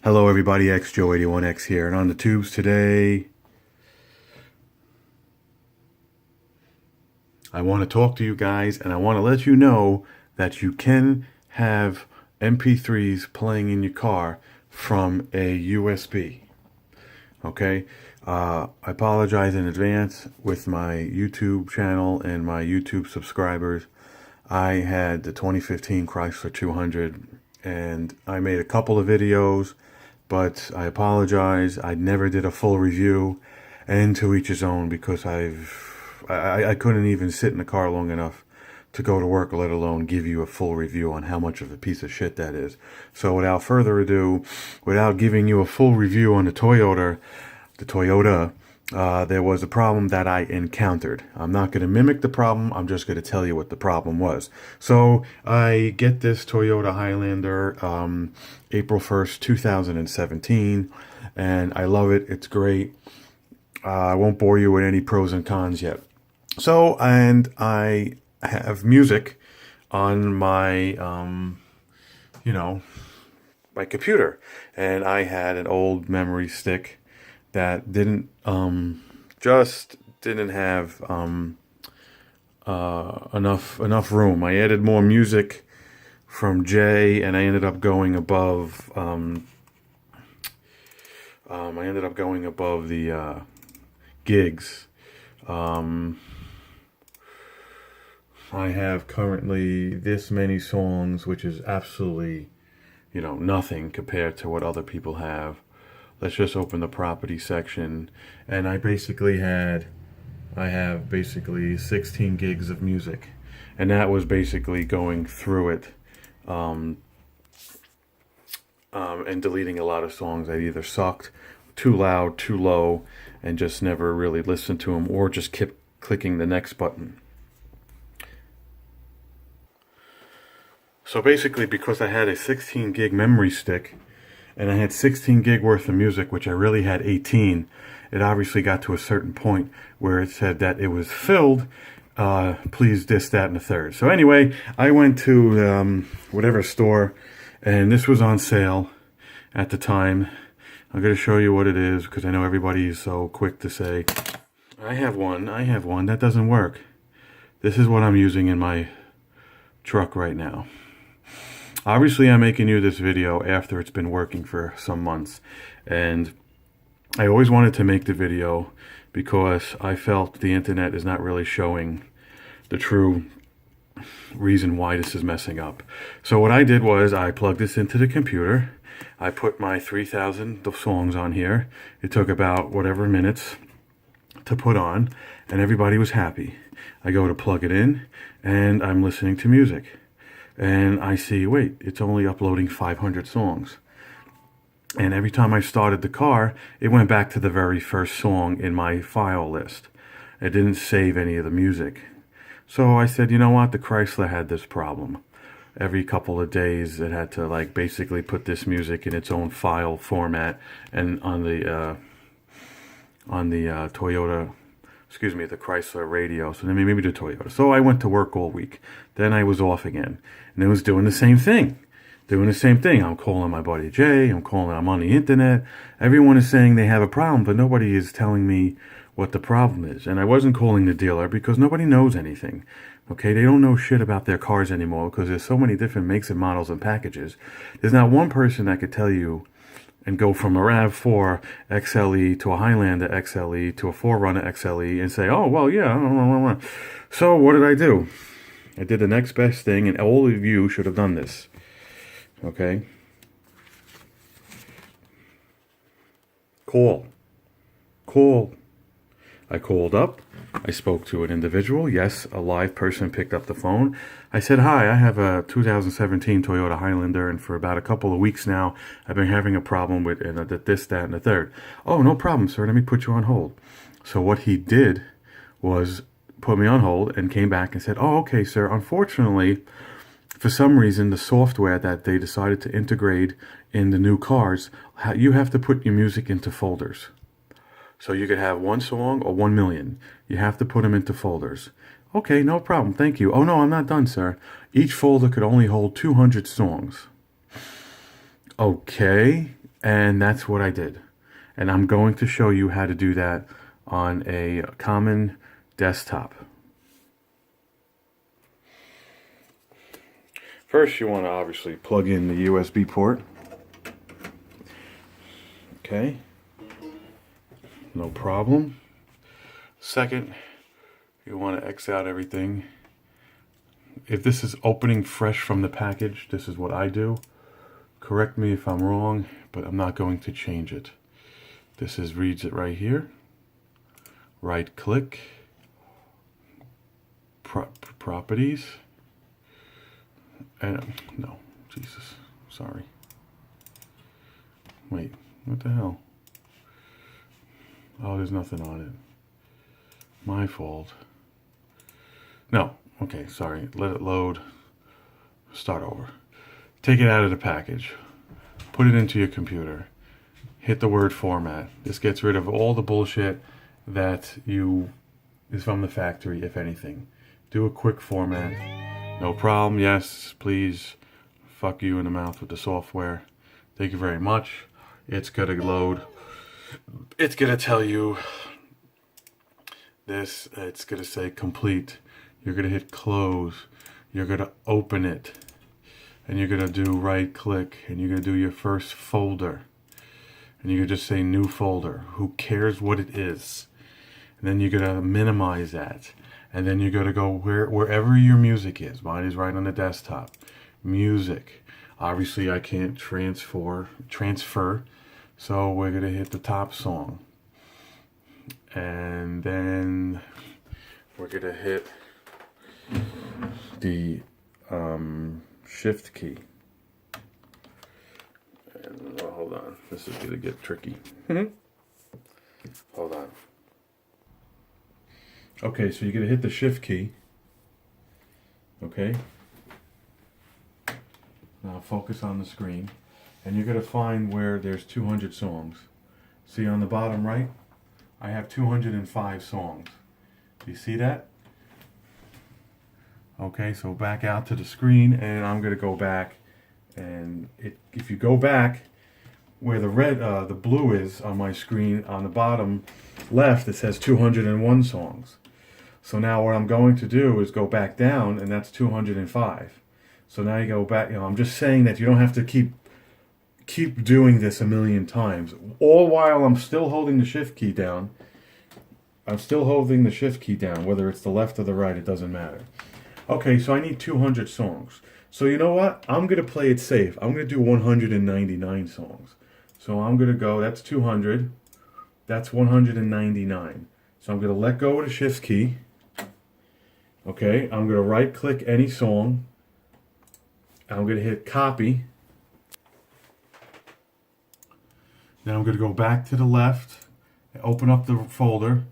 Hello everybody, XJoe81X here, and on the tubes today, I want to talk to you guys, and I want to let you know that you can have MP3s playing in your car from a USB. Okay? I apologize in advance with my YouTube channel and my YouTube subscribers. I had the 2015 Chrysler 200, and I made a couple of videos, but I apologize. I never did a full review, and to each his own, because I couldn't even sit in the car long enough to go to work, let alone give you a full review on how much of a piece of shit that is. So without further ado, without giving you a full review on the Toyota, there was a problem that I encountered. I'm not going to mimic the problem. I'm just going to tell you what the problem was. So I get this Toyota Highlander April 1st, 2017, and I love it. It's great. I won't bore you with any pros and cons yet. So, and I have music on my, my computer. And I had an old memory stick that didn't have enough room. I added more music from Jay, and I ended up going above the gigs. I have currently this many songs, which is absolutely, nothing compared to what other people have. Let's just open the property section, and I have basically 16 gigs of music, and that was basically going through it, and deleting a lot of songs that either sucked, too loud, too low, and just never really listened to them, or just kept clicking the next button. So basically, because I had a 16 gig memory stick, and I had 16 gig worth of music, which I really had 18, it obviously got to a certain point where it said that it was filled. Please this, that, and the third. So anyway, I went to whatever store, and this was on sale at the time. I'm going to show you what it is, because I know everybody is so quick to say, I have one. That doesn't work. This is what I'm using in my truck right now. Obviously, I'm making you this video after it's been working for some months, and I always wanted to make the video because I felt the internet is not really showing the true reason why this is messing up. So what I did was I plugged this into the computer. I put my 3,000 songs on here. It took about whatever minutes to put on, and everybody was happy. I go to plug it in, and I'm listening to music. And I see, wait, it's only uploading 500 songs. And every time I started the car, it went back to the very first song in my file list. It didn't save any of the music. So I said, you know what, the Chrysler had this problem. Every couple of days, it had to basically put this music in its own file format, and on the Toyota, the Chrysler radio. So then maybe the Toyota. So I went to work all week. Then I was off again, and it was doing the same thing. I'm calling my buddy Jay. I'm on the internet. Everyone is saying they have a problem, but nobody is telling me what the problem is. And I wasn't calling the dealer because nobody knows anything. Okay, they don't know shit about their cars anymore because there's so many different makes and models and packages. There's not one person that could tell you and go from a RAV4 XLE to a Highlander XLE to a 4Runner XLE and say, oh, well, yeah. So what did I do? I did the next best thing, and all of you should have done this. Okay? Call. I called up. I spoke to an individual. Yes, a live person picked up the phone. I said, hi, I have a 2017 Toyota Highlander, and for about a couple of weeks now, I've been having a problem with this, that, and the third. Oh, no problem, sir. Let me put you on hold. So what he did was put me on hold and came back and said, oh, okay, sir. Unfortunately, for some reason, the software that they decided to integrate in the new cars, you have to put your music into folders. So you could have one song or 1 million. You have to put them into folders. Okay, no problem. Thank you. Oh, no, I'm not done, sir. Each folder could only hold 200 songs. Okay. And that's what I did. And I'm going to show you how to do that on a common desktop. First, you want to obviously plug in the USB port. Okay. No problem. Second, you want to X out everything. If this is opening fresh from the package, this is what I do. Correct me if I'm wrong, but I'm not going to change it. This is reads it right here. Right click. Properties. And no, Jesus, sorry. Wait, what the hell? Oh, there's nothing on it. My fault. No, okay, sorry. Let it load. Start over. Take it out of the package. Put it into your computer. Hit the word format. This gets rid of all the bullshit that is from the factory, if anything. Do a quick format. No problem. Yes, please. Fuck you in the mouth with the software. Thank you very much. It's gonna load. It's gonna tell you this. It's gonna say complete. You're gonna hit close. You're gonna open it. And you're gonna do right click. And you're gonna do your first folder. And you're gonna just say new folder. Who cares what it is? And then you're gonna minimize that. And then you're gonna go wherever your music is. Mine is right on the desktop. Music. Obviously I can't transfer. So we're gonna hit the top song. And then we're gonna hit the shift key. And hold on, this is gonna get tricky. Hold on. Okay, so you're gonna hit the shift key. Okay. Now focus on the screen, and you're gonna find where there's 200 songs. See on the bottom right? I have 205 songs. Do you see that? Okay, so back out to the screen, and I'm gonna go back, and if you go back where the blue is on my screen, on the bottom left, it says 201 songs. So now what I'm going to do is go back down, and that's 205. So now you go back. I'm just saying that you don't have to keep doing this a million times. All while I'm still holding the shift key down. I'm still holding the shift key down, whether it's the left or the right, it doesn't matter. Okay, so I need 200 songs. So you know what? I'm going to play it safe. I'm going to do 199 songs. So I'm going to go, that's 200. That's 199. So I'm going to let go of the shift key. Okay, I'm going to right click any song. I'm going to hit copy. Now I'm going to go back to the left, open up the folder,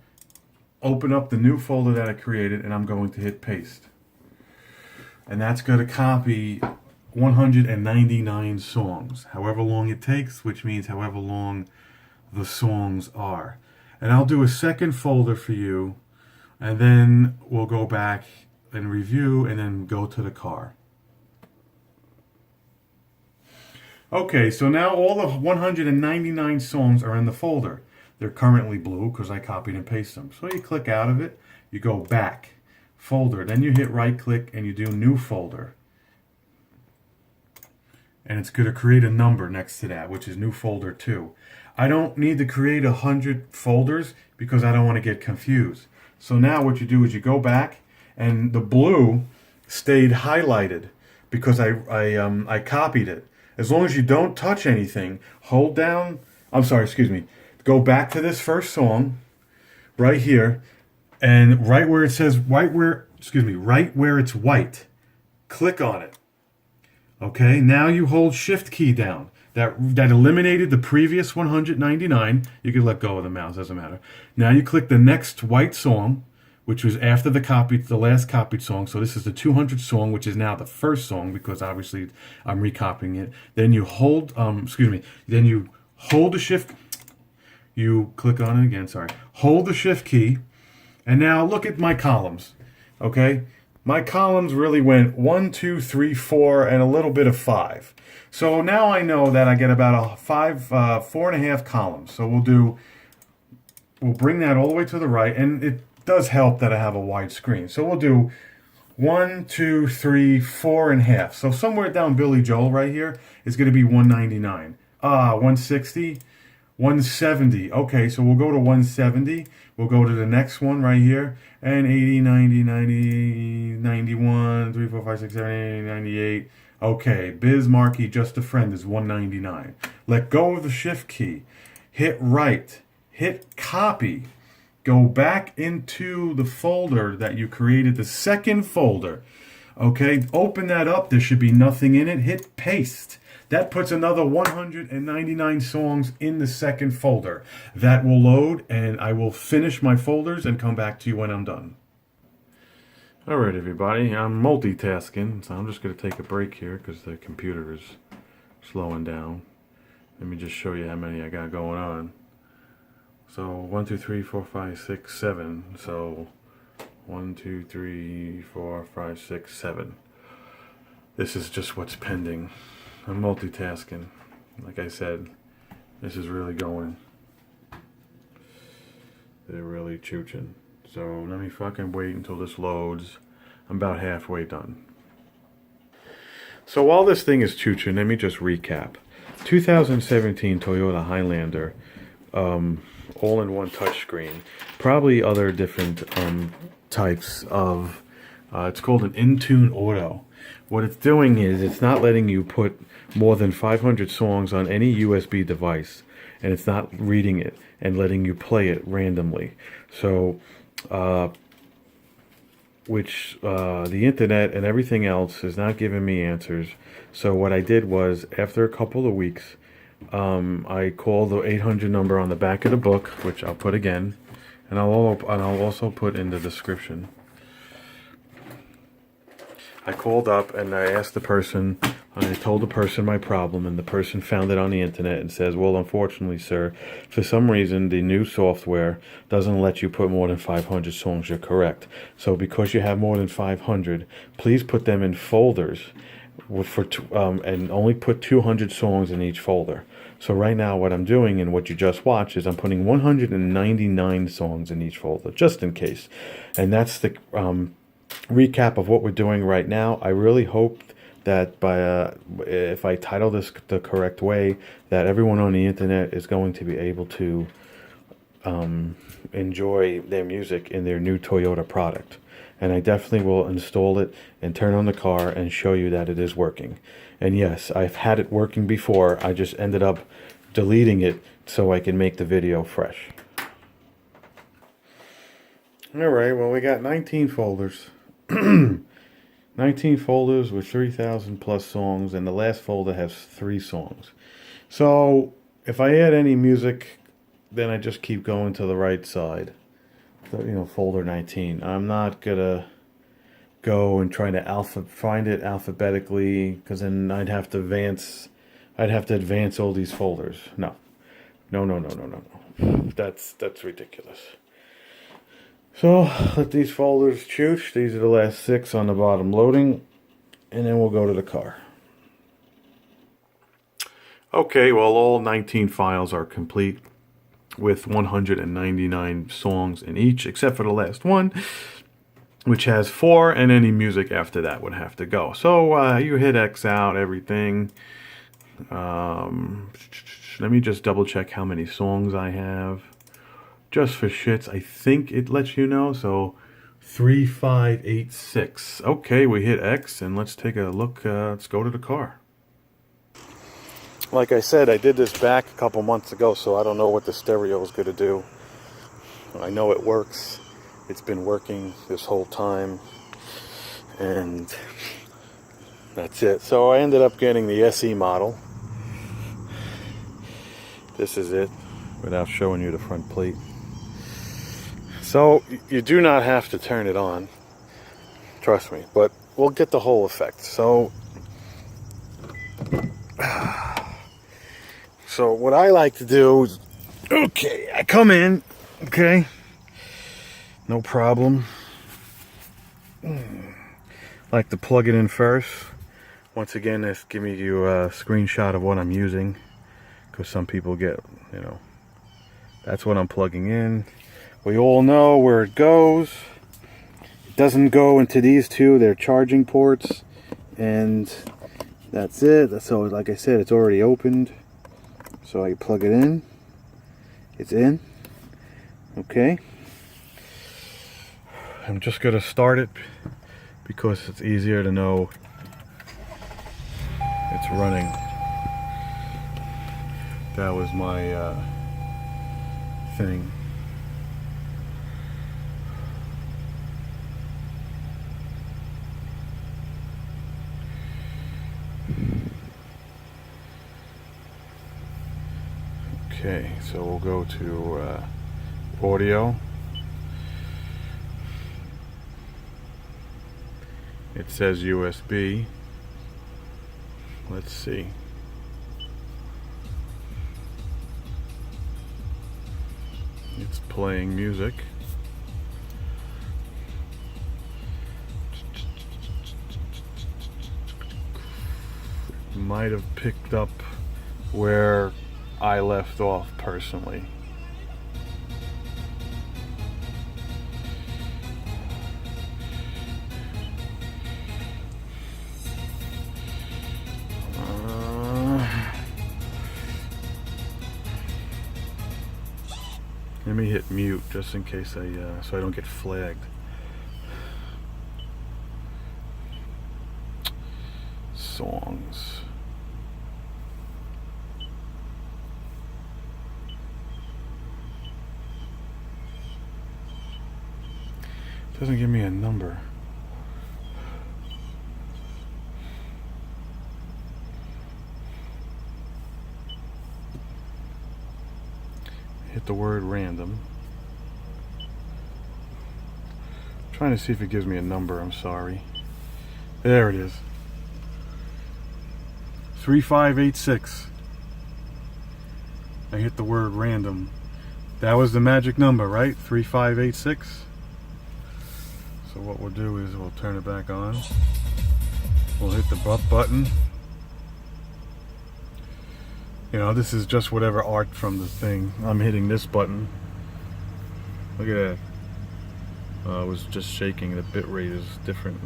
open up the new folder that I created, and I'm going to hit paste. And that's going to copy 199 songs, however long it takes, which means however long the songs are. And I'll do a second folder for you, and then we'll go back and review, and then go to the car. Okay, so now all the 199 songs are in the folder. They're currently blue because I copied and pasted them. So you click out of it, you go back, folder, then you hit right click and you do new folder. And it's going to create a number next to that, which is new folder 2. I don't need to create 100 folders because I don't want to get confused. So now what you do is you go back, and the blue stayed highlighted because I copied it. As long as you don't touch anything, hold down, go back to this first song, right here, and right where it says, right where it's white, click on it. Okay, now you hold shift key down. That eliminated the previous 199. You can let go of the mouse, doesn't matter. Now you click the next white song, which was after the last copied song. So this is the 200 song, which is now the first song because obviously I'm recopying it. Then you hold, then you hold the shift, you click on it again, hold the shift key, and now look at my columns, okay? my columns really went 1, 2, 3, 4, and a little bit of 5. So now I know that I get about a 4.5 columns. So we'll bring that all the way to the right, and it does help that I have a wide screen. So we'll do 1, 2, 3, 4.5. So somewhere down Billy Joel right here is going to be 199. 160, 170. Okay, so we'll go to 170. We'll go to the next one right here. And 80, 90, 90, 91, 3, 4, 5, 6, 7, 8, 98. Okay, Biz Markie, Just a Friend is 199. Let go of the shift key. Hit right. Hit copy. Go back into the folder that you created, the second folder. Okay, open that up. There should be nothing in it. Hit paste. That puts another 199 songs in the second folder. That will load, and I will finish my folders and come back to you when I'm done. All right, everybody. I'm multitasking, so I'm just going to take a break here because the computer is slowing down. Let me just show you how many I got going on. So 1, 2, 3, 4, 5, 6, 7. So 1, 2, 3, 4, 5, 6, 7. This is just what's pending. I'm multitasking. Like I said, this is really going. They're really chooching. So let me fucking wait until this loads. I'm about halfway done. So while this thing is chooching, let me just recap. 2017 Toyota Highlander, all-in-one touchscreen. Probably other different types of. It's called an in-tune auto. What it's doing is it's not letting you put more than 500 songs on any USB device, and it's not reading it and letting you play it randomly. So, the internet and everything else is not giving me answers. So what I did was, after a couple of weeks, I called the 800 number on the back of the book, which I'll put again, and I'll also put in the description. I called up and I asked the person, I told the person my problem, and the person found it on the internet and says, well, unfortunately, sir, for some reason, the new software doesn't let you put more than 500 songs. You're correct. So because you have more than 500, please put them in folders and only put 200 songs in each folder. So right now what I'm doing and what you just watched is I'm putting 199 songs in each folder, just in case. And that's the recap of what we're doing right now. I really hope that if I title this the correct way, that everyone on the internet is going to be able to enjoy their music in their new Toyota product. And I definitely will install it and turn on the car and show you that it is working. And yes, I've had it working before. I just ended up deleting it so I can make the video fresh. Alright, well, we got 19 folders. 19 folders with 3,000 plus songs, and the last folder has 3 songs. So if I add any music, then I just keep going to the right side. Folder 19. I'm not gonna go and try to find it alphabetically, because then I'd have to advance all these folders. No. That's ridiculous. So let these folders chooch. These are the last 6 on the bottom loading, and then we'll go to the car. Okay, well, all 19 files are complete with 199 songs in each, except for the last one, which has 4, and any music after that would have to go. So you hit X out everything. Let me just double check how many songs I have. Just for shits, I think it lets you know. So 3, 5, 8, 6. Okay, we hit X, and let's take a look. Let's go to the car. Like I said, I did this back a couple months ago, so I don't know what the stereo is going to do. I know it works. It's been working this whole time, and that's it. So I ended up getting the SE model. This is it, without showing you the front plate. So you do not have to turn it on, trust me, but we'll get the whole effect. So what I like to do is, okay, I come in, okay, no problem. like to plug it in first. Once again, this giving you a screenshot of what I'm using, because some people get, you know, that's what I'm plugging in. We all know where it goes. It doesn't go into these two, they're charging ports, and that's it. So like I said, it's already opened, so I plug it in. It's in. Okay, I'm just gonna start it because it's easier to know it's running. That was my thing. Okay, so we'll go to audio. It says USB. Let's see. It's playing music. Might have picked up where I left off personally. Let me hit mute just in case so I don't get flagged. Songs. Doesn't give me a number. Hit the word random. I'm trying to see if it gives me a number. I'm sorry. There it is. 3586. I hit the word random. That was the magic number, right? 3586. So what we'll do is we'll turn it back on. We'll hit the button. You know, this is just whatever art from the thing. I'm hitting this button. Look at that. I was just shaking. The bit rate is different.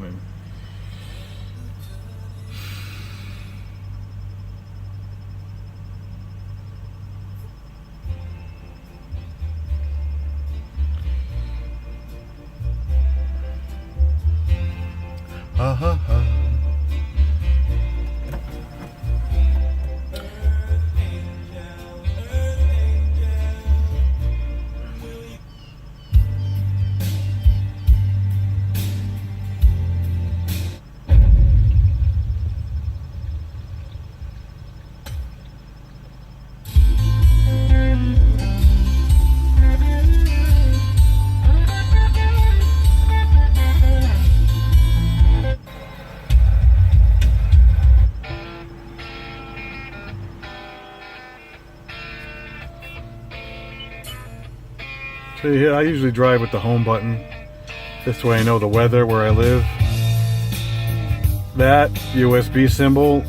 Ha ha ha. So yeah, I usually drive with the home button. This way I know the weather where I live. That USB symbol,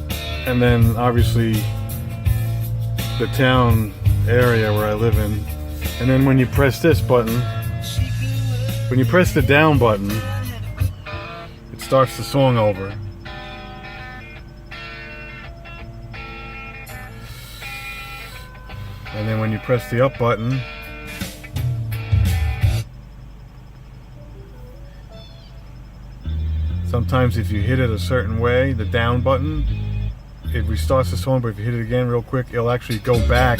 and then obviously the town area where I live in. And then when you press this button, when you press the down button, it starts the song over. And then when you press the up button, sometimes if you hit it a certain way, the down button, it restarts the song, but if you hit it again real quick, it'll actually go back.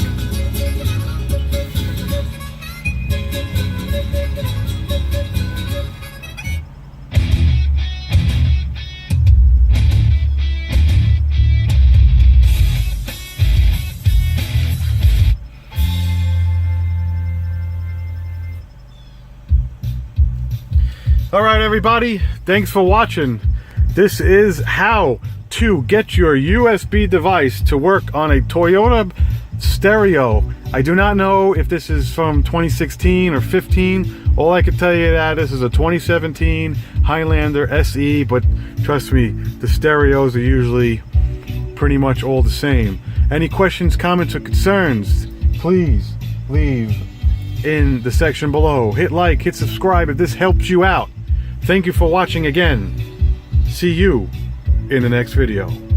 Alright everybody, thanks for watching. This is how to get your USB device to work on a Toyota stereo. I do not know if this is from 2016 or 15 All I can tell you that this is a 2017 Highlander SE, but trust me, the stereos are usually pretty much all the same. Any questions, comments, or concerns, please leave in the section below. Hit like, hit subscribe if this helps you out. Thank you for watching again. See you in the next video.